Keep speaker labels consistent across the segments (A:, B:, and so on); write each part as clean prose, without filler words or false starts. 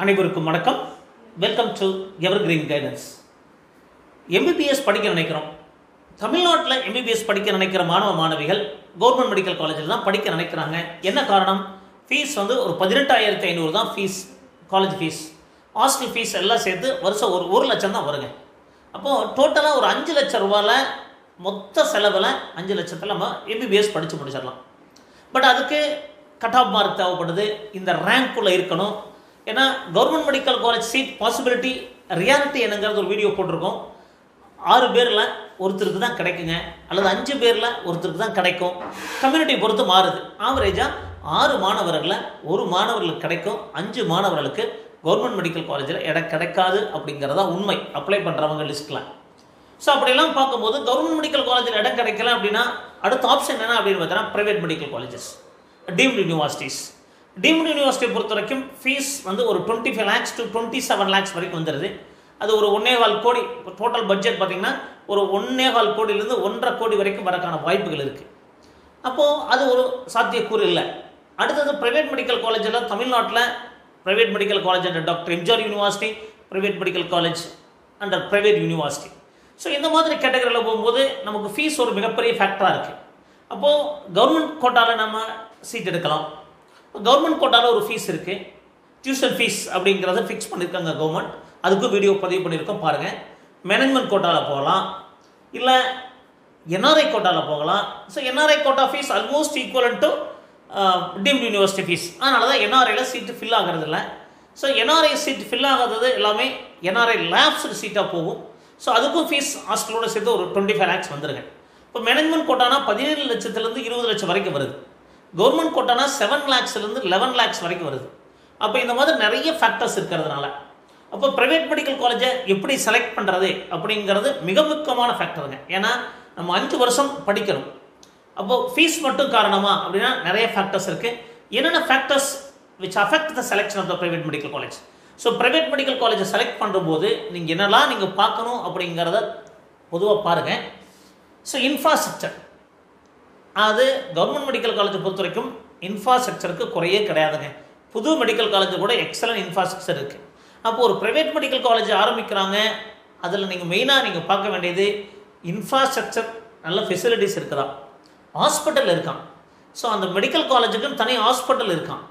A: அனைவருக்கும் வணக்கம். Welcome to evergreen guidance. MBBS படிக்க நினைக்கிறோம். தமிழ்நாட்டில் எம்பிபிஎஸ் படிக்க நினைக்கிற மாணவ மாணவிகள் கவர்மெண்ட் மெடிக்கல் காலேஜில் தான் படிக்க நினைக்கிறாங்க. என்ன காரணம்? ஃபீஸ் வந்து ஒரு 18,500 தான் fees, college fees. Hostel fees எல்லாம் சேர்த்து வருஷம் ஒரு 1 லட்சம் தான் வருங்க. அப்போது டோட்டலாக ஒரு 5 லட்சம் ரூபாயில் மொத்த செலவில் 5 லட்சத்தில் நம்ம எம்பிபிஎஸ் படித்து முடிச்சிடலாம். பட் அதுக்கு கட் ஆஃப் மார்க் தேவைப்படுது, இந்த ரேங்க்குள்ளே இருக்கணும். ஏன்னா government medical college seat possibility reality என்னங்கிறது ஒரு வீடியோ போட்டிருக்கோம். 6 பேரில் ஒருத்தருக்கு தான் கிடைக்குங்க, அல்லது 5 பேரில் ஒருத்தருக்கு தான் கிடைக்கும். கம்யூனிட்டி பொறுத்து மாறுது. ஆவரேஜாக 6 மாணவர்களில் ஒரு மாணவர்களுக்கு கிடைக்கும், 5 மாணவர்களுக்கு கவர்மெண்ட் மெடிக்கல் காலேஜில் இடம் கிடைக்காது அப்படிங்கிறதா உண்மை. அப்ளை பண்ணுறவங்க லிஸ்ட்டில். ஸோ அப்படிலாம் பார்க்கும்போது கவர்மெண்ட் மெடிக்கல் காலேஜில் இடம் கிடைக்கல அப்படின்னா அடுத்த ஆப்ஷன் என்ன அப்படின்னு பார்த்தீங்கன்னா private medical colleges, deemed universities. Deemed யூனிவர்சிட்டியை பொறுத்த வரைக்கும் ஃபீஸ் வந்து ஒரு 25 lakhs to 27 lakhs வரைக்கும் வந்துடுது. அது ஒரு 1.25 கோடி டோட்டல் பட்ஜெட் பார்த்திங்கன்னா ஒரு 1.25 கோடியிலேருந்து 1.5 கோடி வரைக்கும் வரக்கான வாய்ப்புகள் இருக்குது. அப்போது அது ஒரு சாத்தியக்கூறு இல்லை. அடுத்தது ப்ரைவேட் மெடிக்கல் காலேஜில் தமிழ்நாட்டில் private medical college under doctor MGR university, private medical college under private university. So இந்த மாதிரி கேட்டகரியில் போகும்போது நமக்கு ஃபீஸ் ஒரு மிகப்பெரிய ஃபேக்டராக இருக்குது. அப்போது கவர்மெண்ட் கோட்டாவில் நம்ம சீட் எடுக்கலாம். கவர்மெண்ட் கோட்டாவில் ஒரு ஃபீஸ் இருக்குது, டியூஷன் ஃபீஸ் அப்படிங்கிறத ஃபிக்ஸ் பண்ணியிருக்காங்க கவர்மெண்ட். அதுக்கும் வீடியோ பதிவு பண்ணியிருக்கோம் பாருங்கள். மேனேஜ்மெண்ட் கோட்டாவில் போகலாம், இல்லை என்ஆர்ஐ கோட்டாவில் போகலாம். So NRI quota fees almost equivalent to deemed university fees. அதனால தான் என்ஆர்ஐயில் சீட்டு ஃபில் ஆகிறது இல்லை. ஸோ என்ஆர்ஐ சீட் ஃபில் ஆகாதது எல்லாமே என்ஆர்ஐ லேப்ஸ்டு சீட்டாக போகும். ஸோ அதுக்கும் ஃபீஸ் ஹாஸ்டலோடு சேர்த்து ஒரு 25 lakhs வந்துருங்க. இப்போ மேனேஜ்மெண்ட் கோட்டானா 17 லட்சத்துலேருந்து 20 லட்சம் வரைக்கும் வருது. கவர்மெண்ட் கோட்டானா 7 lakhsலேருந்து 11 lakhs வரைக்கும் வருது. அப்போ இந்த மாதிரி நிறைய ஃபேக்டர்ஸ் இருக்கிறதுனால அப்போ ப்ரைவேட் மெடிக்கல் காலேஜை எப்படி செலக்ட் பண்ணுறது அப்படிங்கிறது மிக முக்கியமான ஃபேக்டருங்க. ஏன்னா நம்ம 5 வருஷம் படிக்கணும். அப்போது ஃபீஸ் மட்டும் காரணமா அப்படின்னா நிறைய ஃபேக்டர்ஸ் இருக்குது. என்னென்ன factors which affect the selection of the private medical college? So private medical காலேஜை செலக்ட் பண்ணும்போது நீங்கள் என்னெல்லாம் நீங்கள் பார்க்கணும் அப்படிங்கிறத பொதுவாக பாருங்கள். ஸோ இன்ஃப்ராஸ்ட்ரக்சர், அது கவர்மெண்ட் மெடிக்கல் காலேஜை பொறுத்த வரைக்கும் இன்ஃப்ராஸ்ட்ரக்சருக்கு குறையே கிடையாதுங்க. புது மெடிக்கல் காலேஜ் கூட எக்ஸலன்ட் இன்ஃப்ராஸ்ட்ரக்சர் இருக்குது. அப்போது ஒரு ப்ரைவேட் மெடிக்கல் காலேஜ் ஆரம்பிக்கிறாங்க, அதில் நீங்கள் மெயினாக நீங்கள் பார்க்க வேண்டியது இன்ஃப்ராஸ்ட்ரக்சர், நல்ல ஃபெசிலிட்டிஸ் இருக்குதா, ஹாஸ்பிட்டல் இருக்கான். ஸோ அந்த மெடிக்கல் காலேஜுக்குன்னு தனி ஹாஸ்பிட்டல் இருக்கான்.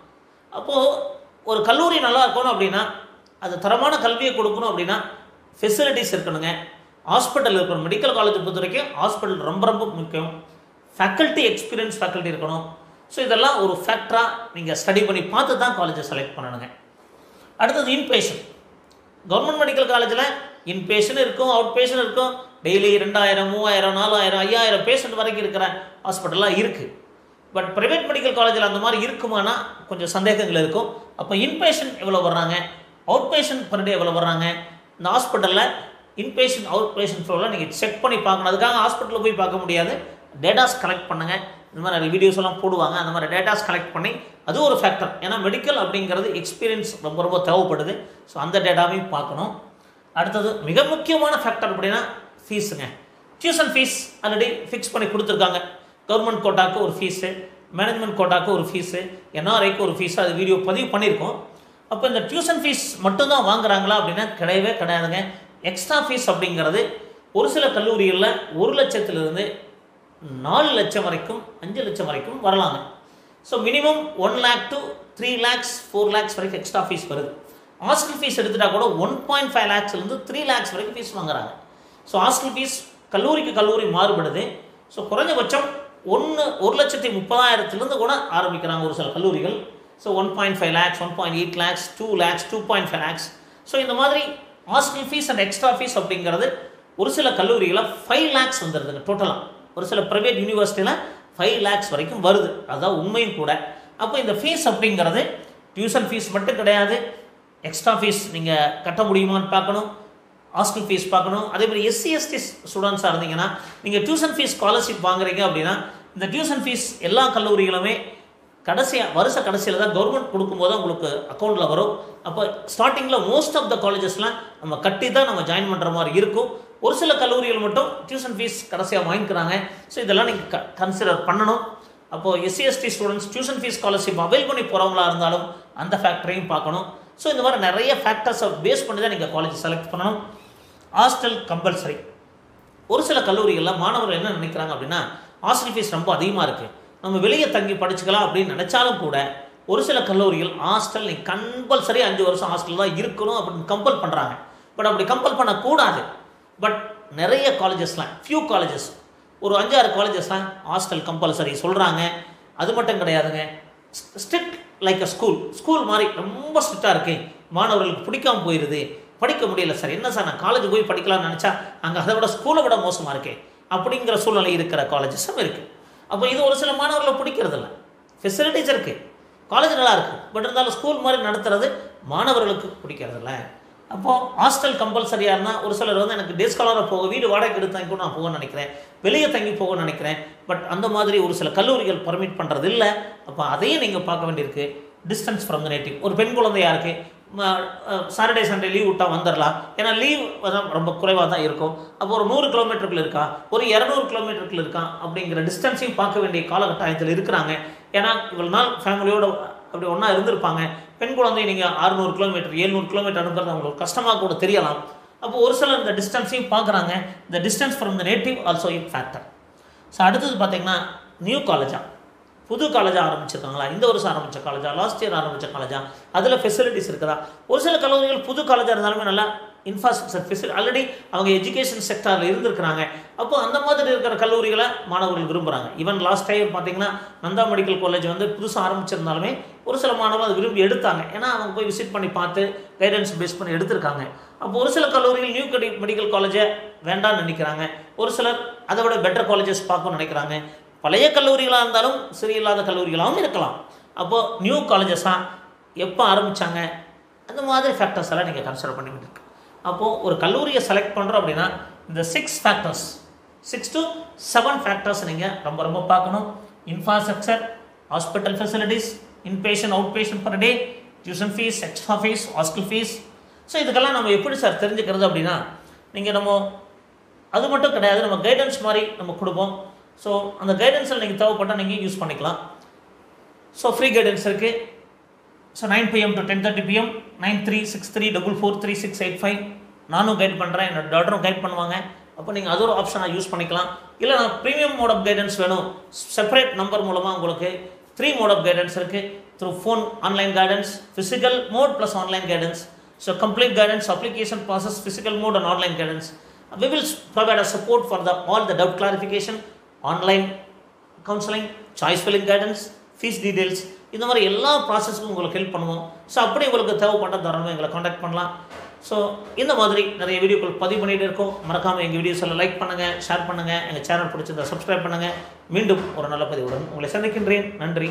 A: அப்போது ஒரு கல்லூரி நல்லா இருக்கணும் அப்படின்னா, அது தரமான கல்வியை கொடுக்கணும் அப்படின்னா ஃபெசிலிட்டிஸ் இருக்கணுங்க, ஹாஸ்பிட்டல் இருக்கணும். மெடிக்கல் காலேஜை பொறுத்த வரைக்கும் ஹாஸ்பிட்டல் ரொம்ப ரொம்ப முக்கியம். ஃபேக்கல்ட்டி, எக்ஸ்பீரியன்ஸ் ஃபேக்கல்ட்டி இருக்கணும். ஸோ இதெல்லாம் ஒரு ஃபேக்டராக நீங்கள் ஸ்டடி பண்ணி பார்த்து தான் காலேஜை செலக்ட் பண்ணணுங்க. அடுத்தது இன்பேஷன். கவர்மெண்ட் மெடிக்கல் காலேஜில் இன்பேஷன் இருக்கும், அவுட் பேஷன் இருக்கும். டெய்லி 2000, 3000, 4000, 5000 பேஷண்ட் வரைக்கும் இருக்கிற ஹாஸ்பிட்டலாக இருக்குது. பட் ப்ரைவேட் மெடிக்கல் காலேஜில் அந்த மாதிரி இருக்குமானா கொஞ்சம் சந்தேகங்கள் இருக்கும். அப்போ இன்பேஷன் எவ்வளோ வர்றாங்க, அவுட் பேஷண்ட் பர் டே எவ்வளோ வர்றாங்க, இந்த ஹாஸ்பிட்டலில் இன்பேஷன் அவுட் பேஷண்ட் ஃப்ளோவில் நீங்கள் செக் பண்ணி பார்க்கணும். அதுக்காக ஹாஸ்பிட்டலில் போய் பார்க்க முடியாது, டேட்டாஸ் கலெக்ட் பண்ணுங்கள். இந்த மாதிரி நிறைய வீடியோஸ் எல்லாம் போடுவாங்க. அந்த மாதிரி டேட்டாஸ் கலெக்ட் பண்ணி அது ஒரு ஃபேக்டர். ஏன்னா மெடிக்கல் அப்படிங்கிறது எக்ஸ்பீரியன்ஸ் ரொம்ப ரொம்ப தேவைப்படுது. ஸோ அந்த டேட்டாவையும் பார்க்கணும். அடுத்தது மிக முக்கியமான ஃபேக்டர் அப்படின்னா ஃபீஸுங்க. டியூஷன் ஃபீஸ் ஆல்ரெடி ஃபிக்ஸ் பண்ணி கொடுத்துருக்காங்க. கவர்மெண்ட் கோட்டாக்கு ஒரு ஃபீஸு, மேனேஜ்மெண்ட் கோட்டாக்கு ஒரு ஃபீஸு, என்ஆர்ஐக்கு ஒரு ஃபீஸு, அது வீடியோ பதிவு பண்ணியிருக்கோம். அப்போ இந்த டியூஷன் ஃபீஸ் மட்டும்தான் வாங்குறாங்களா அப்படின்னா கிடையவே கிடையாதுங்க. எக்ஸ்ட்ரா ஃபீஸ் அப்படிங்கிறது ஒரு சில கல்லூரிகளில் 1 லட்சத்திலிருந்து 4 லட்சம் வரைக்கும், 5 லட்சம் வரைக்கும் வரலாங்க. So minimum 1 lakh to 3 lakhs, 4 lakhs வரைக்கும் எக்ஸ்ட்ரா ஃபீஸ் வருது. ஹாஸ்டல் ஃபீஸ் எடுத்துகிட்டா கூட 1.5 lakhsலேருந்து 3 lakhs வரைக்கும் ஃபீஸ் வாங்குறாங்க. ஸோ ஹாஸ்டல் ஃபீஸ் கல்லூரிக்கு கல்லூரி மாறுபடுது. ஸோ குறைஞ்சபட்சம் 1,30,000 கூட ஆரம்பிக்கிறாங்க ஒரு சில கல்லூரிகள். So 1.5 lakhs, 1.8 lakhs, 2 lakhs, 2.5 lakhs. So இந்த மாதிரி hostel fees and extra fees அப்படிங்கிறது ஒரு சில கல்லூரிகளில் 5 lakhs வந்துடுதுங்க டோட்டலாக. ஒரு சில ப்ரைவேட் யூனிவர்சிட்டியில் 5 lakhs வரைக்கும் வருது. அதுதான் உண்மையும் கூட. அப்போ இந்த ஃபீஸ் அப்படிங்கிறது டியூஷன் ஃபீஸ் மட்டும் கிடையாது, எக்ஸ்ட்ரா ஃபீஸ் நீங்கள் கட்ட முடியுமான்னு பார்க்கணும், ஹாஸ்டல் ஃபீஸ் பார்க்கணும். அதே மாதிரி SC ST ஸ்டூடெண்ட்ஸாக இருந்தீங்கன்னா நீங்கள் டியூஷன் ஃபீஸ் ஸ்காலர்ஷிப் வாங்குறீங்க அப்படின்னா இந்த டியூஷன் ஃபீஸ் எல்லா கல்லூரிகளுமே வருஷ கடைசியில் தான் கவர்மெண்ட் கொடுக்கும்போது உங்களுக்கு அக்கௌண்ட்டில் வரும். அப்போ ஸ்டார்டிங்கில் மோஸ்ட் ஆஃப் த காலேஜஸ்லாம் நம்ம கட்டி தான் நம்ம ஜாயின் பண்ணுற மாதிரி இருக்கும். ஒரு சில கல்லூரிகள் மட்டும் டியூஷன் ஃபீஸ் கடைசியாக வாங்கிக்கிறாங்க. ஸோ இதெல்லாம் நீங்கள் கன்சிடர் பண்ணணும். அப்போது SC ST students tuition fees scholarship avail பண்ணி போகிறவங்களா இருந்தாலும் அந்த ஃபேக்டரையும் பார்க்கணும். ஸோ இந்த மாதிரி நிறைய ஃபேக்டர்ஸை பேஸ் பண்ணி தான் நீங்கள் காலேஜ் செலக்ட் பண்ணணும். Hostel compulsory. ஒரு சில கல்லூரிகளில் மாணவர்கள் என்ன நினைக்கிறாங்க அப்படின்னா, ஹாஸ்டல் ஃபீஸ் ரொம்ப அதிகமாக இருக்குது, நம்ம வெளியே தங்கி படிச்சுக்கலாம் அப்படின்னு நினச்சாலும் கூட ஒரு சில கல்லூரிகள் ஹாஸ்டல் நீ கம்பல்சரி 5 வருஷம் ஹாஸ்டல் தான் இருக்கணும் அப்படின்னு கம்பல் பண்ணுறாங்க. பட் அப்படி கம்பல் பண்ணக்கூடாது. பட் நிறைய காலேஜஸ்லாம், ஃபியூ காலேஜஸ், ஒரு 5-6 காலேஜஸ்லாம் ஹாஸ்டல் கம்பல்சரி சொல்கிறாங்க. அது மட்டும் கிடையாதுங்க, ஸ்ட்ரிக்ட் லைக் அ ஸ்கூல் மாதிரி ரொம்ப ஸ்ட்ரிக்டாக இருக்குது, மாணவர்களுக்கு பிடிக்காமல் போயிடுது, படிக்க முடியல சார், என்ன சார் நான் காலேஜ் போய் படிக்கலாம்னு நினச்சா அங்கே அதை விட ஸ்கூலை விட மோசமாக இருக்கே அப்படிங்கிற சூழ்நிலை இருக்கிற காலேஜஸும் இருக்குது. அப்போ இது ஒரு சில மாணவர்களை பிடிக்கிறதில்ல. ஃபெசிலிட்டிஸ் இருக்குது, காலேஜ் நல்லா இருக்குது, பட் இருந்தாலும் ஸ்கூல் மாதிரி நடத்துறது மாணவர்களுக்கு பிடிக்கிறதில்ல. அப்போது ஹாஸ்டல் கம்பல்சரியாக இருந்தால் ஒரு சிலர் வந்து எனக்கு டே ஸ்காலராக போக, வீடு வாடகை எடுத்து தங்கி கூட நான் போகணும்னு நினைக்கிறேன், வெளியே தங்கி போகணும்னு நினைக்கிறேன், பட் அந்த மாதிரி ஒரு சில கல்லூரிகள் பர்மிட் பண்ணுறது இல்லை. அப்போ அதையும் நீங்கள் பார்க்க வேண்டியிருக்கு. Distance from the native. ஒரு பெண் குழந்தையாக இருக்குது, சாட்டர்டே சண்டே லீவ் விட்டால் வந்துடலாம், ஏன்னா லீவ் ரொம்ப குறைவாக தான் இருக்கும். அப்போ ஒரு 100 கிலோமீட்டருக்குள்ள இருக்கா, ஒரு 200 கிலோமீட்டருக்குள்ள இருக்கா அப்படிங்கிற டிஸ்டன்ஸையும் பார்க்க வேண்டிய காலகட்டாயத்தில் இருக்கிறாங்க. ஏன்னா இவ்வளோ நாள் ஃபேமிலியோடு அப்படி ஒன்றா இருந்திருப்பாங்க. பெண் குழந்தை நீங்கள் 600 கிலோமீட்டர் 700 கிலோமீட்டர் அனுப்புறது அவங்களுக்கு கஷ்டமாக கூட தெரியலாம். அப்போ ஒரு சிலர் இந்த டிஸ்டன்ஸையும் பார்க்குறாங்க. இந்த distance from the native also in factor. So அடுத்தது பார்த்தீங்கன்னா நியூ காலேஜா, புது காலேஜாக ஆரம்பிச்சிருக்காங்களா, இந்த வருஷம் ஆரம்பித்த காலேஜா, லாஸ்ட் இயர் ஆரம்பித்த காலேஜா, அதில் ஃபெசிலிட்டிஸ் இருக்குதா. ஒரு சில கல்லூரிகள் புது காலேஜாக இருந்தாலுமே நல்லா இன்ஃப்ராஸ்ட்ரக்சர் ஃபெசிலிட்டி ஆல்ரெடி அவங்க எஜுகேஷன் செக்டாரில் இருந்திருக்கிறாங்க. அப்போ அந்த மாதிரி இருக்கிற கல்லூரிகளை மாணவர்கள் விரும்புகிறாங்க. ஈவன் லாஸ்ட் டைம் பார்த்தீங்கன்னா நந்தா மெடிக்கல் காலேஜ் வந்து புதுசாக ஆரம்பிச்சிருந்தாலுமே ஒரு சில மாணவர்கள் அதை விரும்பி எடுத்தாங்க. ஏன்னா அவங்க போய் விசிட் பண்ணி பார்த்து கைடன்ஸ் பேஸ் பண்ணி எடுத்திருக்காங்க. அப்போ ஒரு சில கல்லூரிகள் நியூ மெடிக்கல் காலேஜை வேண்டாம்னு நினைக்கிறாங்க. ஒரு சிலர் அதை விட பெட்டர் காலேஜஸ் பார்க்கணும்னு நினைக்கிறாங்க. பழைய கல்லூரிகளாக இருந்தாலும் சரியில்லாத கல்லூரிகளாகவும் இருக்கலாம். அப்போது நியூ காலேஜஸாக எப்போ ஆரம்பித்தாங்க, அந்த மாதிரி ஃபேக்டர்ஸ் எல்லாம் நீங்கள் கன்சிடர் பண்ணி வேண்டியிருக்கு. அப்போது ஒரு கல்லூரியை செலக்ட் பண்ணுறோம் அப்படின்னா இந்த 6 ஃபேக்டர்ஸ், 6 to 7 ஃபேக்டர்ஸ் நீங்கள் ரொம்ப ரொம்ப பார்க்கணும். Infrastructure, hospital facilities, inpatient outpatient per day, tuition fees, extra fees, hostel fees. So இதுக்கெல்லாம் நம்ம எப்படி சார் தெரிஞ்சுக்கிறது அப்படின்னா, நம்ம அது மட்டும் கிடையாது, நம்ம கைடன்ஸ் மாதிரி நம்ம கொடுப்போம். ஸோ அந்த கைடன்ஸில் நீங்கள் தேவைப்பட்டால் நீங்கள் யூஸ் பண்ணிக்கலாம். ஸோ ஃப்ரீ கைடன்ஸ் இருக்குது. ஸோ 9 PM to 10:30 PM 9363443685 நானும் கைட் பண்ணுறேன், என்னோட டாட்டரும் கைட் பண்ணுவாங்க. அப்போ நீங்கள் அது ஒரு ஆப்ஷனாக யூஸ் பண்ணிக்கலாம். இல்லை நான் ப்ரீமியம் மோட் ஆஃப் கைடன்ஸ் வேணும், செப்பரேட் நம்பர் மூலமாக உங்களுக்கு 3 மோட் ஆஃப் கைடன்ஸ் இருக்குது. Through phone online guidance, physical mode plus online guidance. So complete guidance, application process, physical mode and online guidance. We will provide a support for all the doubt clarification, online counseling, choice filling guidance, fees details. இந்த மாதிரி எல்லா ப்ராசஸ்க்கும் உங்களுக்கு help பண்ணுவோம். So அப்படி உங்களுக்கு தேவைப்பட்ட தாராளமாக எங்களை காண்டாக்ட் பண்ணலாம். ஸோ இந்த மாதிரி நிறைய வீடியோக்கள் பதிவு பண்ணிகிட்டு இருக்கோம். மறக்காமல் எங்கள் வீடியோஸில் லைக் பண்ணுங்கள், ஷேர் பண்ணுங்கள், எங்கள் சேனல் பிடிச்சிருந்தா சப்ஸ்கிரைப் பண்ணுங்கள். மீண்டும் ஒரு நல்ல பதிவுடன் உங்களை சந்திக்கின்றேன். நன்றி.